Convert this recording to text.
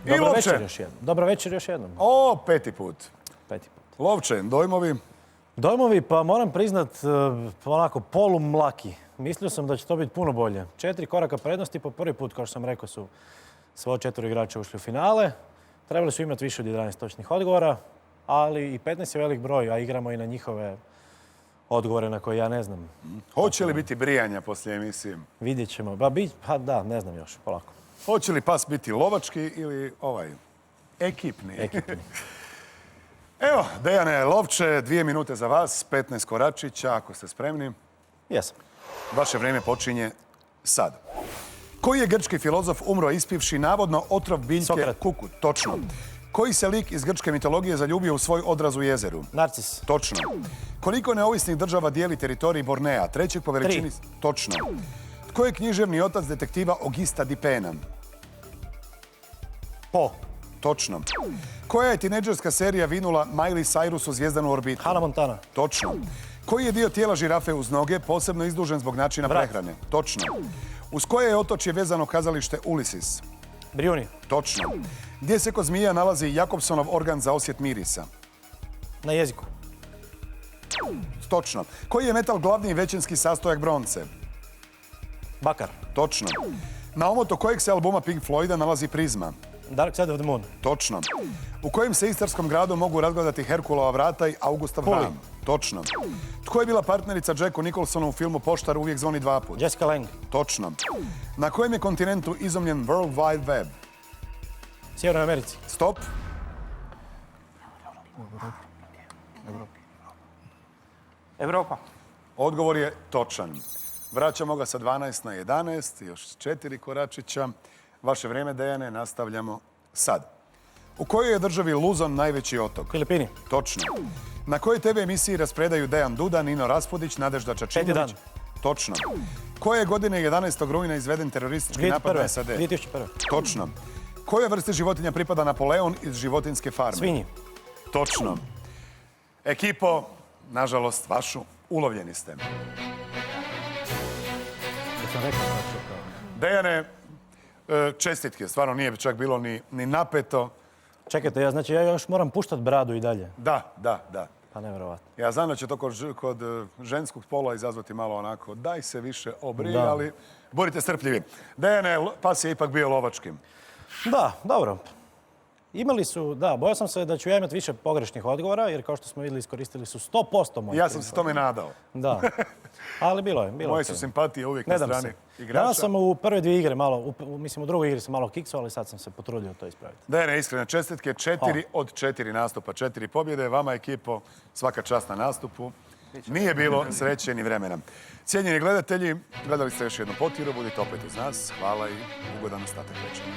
Dobro večer još jednom. Dobro večer još jednom. O, peti put. Peti put. Lovče, dojmovi? Dojmovi, pa moram priznat, onako polumlaki. Mislio sam da će to biti puno bolje. 4 koraka prednosti, po prvi put, kao što sam rekao, su svo 4 igrača ušli u finale. Trebali su imati više od 11 točnih odgovora, ali i 15 je velik broj, a igramo i na njihove odgovore na koje ja ne znam. Hoće li biti brijanja poslije emisije? Vidjet ćemo. Pa da, ne znam još, polako. Hoće li pas biti lovački ili ekipni? Ekipni. Evo, Dejane Lovče, 2 minute za vas, 15 koračića, ako ste spremni. Jesam. Vaše vrijeme počinje sad. Koji je grčki filozof umro ispivši navodno otrov biljke Sokrat. kukut? Točno. Koji se lik iz grčke mitologije zaljubio u svoj odraz u jezeru? Narcis. Točno. Koliko neovisnih država dijeli teritorij Bornea? Trećeg po veličini? 3. Točno. Tko je književni otac detektiva Augusta Dupina? Po. Točno. Koja je tinejdžerska serija vinula Miley Cyrus u Zvijezdanu orbitu? Hannah Montana. Točno. Koji je dio tijela žirafe uz noge posebno izdužen zbog načina Vrat. prehrane? Točno. Uz koje je otočje vezano kazalište Ulysses? Brijuni. Točno. Gdje se kod zmija nalazi Jakobsonov organ za osjet mirisa? Na jeziku. Točno. Koji je metal glavni i većinski sastojak bronce? Bakar. Točno. Na omotu kojeg se albuma Pink Floyda nalazi Prizma? Dark Side of the Moon. Točno. U kojem se istarskom gradu mogu razgledati Herkulova vrata i Augustov Puli. hram? Točno. Tko je bila partnerica Jacku Nicholsonu u filmu Poštar uvijek zvoni 2 puta? Jessica Lange. Točno. Na kojem je kontinentu izumljen World Wide Web? Sjevernoj Americi. Stop. Europa. Odgovor je točan. Vraćamo ga sa 12 na 11, još 4 koračića. Vaše vrijeme, Dejane, nastavljamo sad. U kojoj je državi Luzon najveći otok? Filipini. Točno. Na kojoj TV emisiji raspredaju Dejan Duda, Nino Raspudić, Nadežda Čačinović? Peti dan. Točno. Koje je godine 11. rujna izveden teroristički napad na SAD? 2001. Točno. Kojoj vrsti životinja pripada Napoleon iz životinjske farme? Svinji. Točno. Ekipo, nažalost, vašu, ulovljeni ste. Da sam rekao da čekao. Dejane, čestitke, stvarno nije čak bilo ni napeto. Čekajte, ja još moram puštat bradu i dalje. Da. Pa nevjerovatno. Ja znam da će to kod ženskog spola izazvati malo onako, daj se više obrije, Da. ali budite strpljivi. Dejane, pas je ipak bio lovačkim. Da, dobro. Imali su, bojao sam se da ću ja imati više pogrešnih odgovora, jer kao što smo vidjeli, iskoristili su 100% mojih. Ja sam se tome nadao. Da. Ali bilo je. Moje su okej. simpatije uvijek Ne na dam strani se. igrača. Danas sam u prve 2 igre malo, mislim u drugoj igri sam malo kiksao, ali sad sam se potrudio to ispraviti. Dejane, iskrene čestitke, 4 od 4 nastupa, 4 pobjede. Vama, ekipo, svaka čast na nastupu. Nije bilo sreće ni vremena. Cijenjeni gledatelji, gledali ste još jednu potiru, budite opet uz nas. Hvala i ugodan ostatak večera.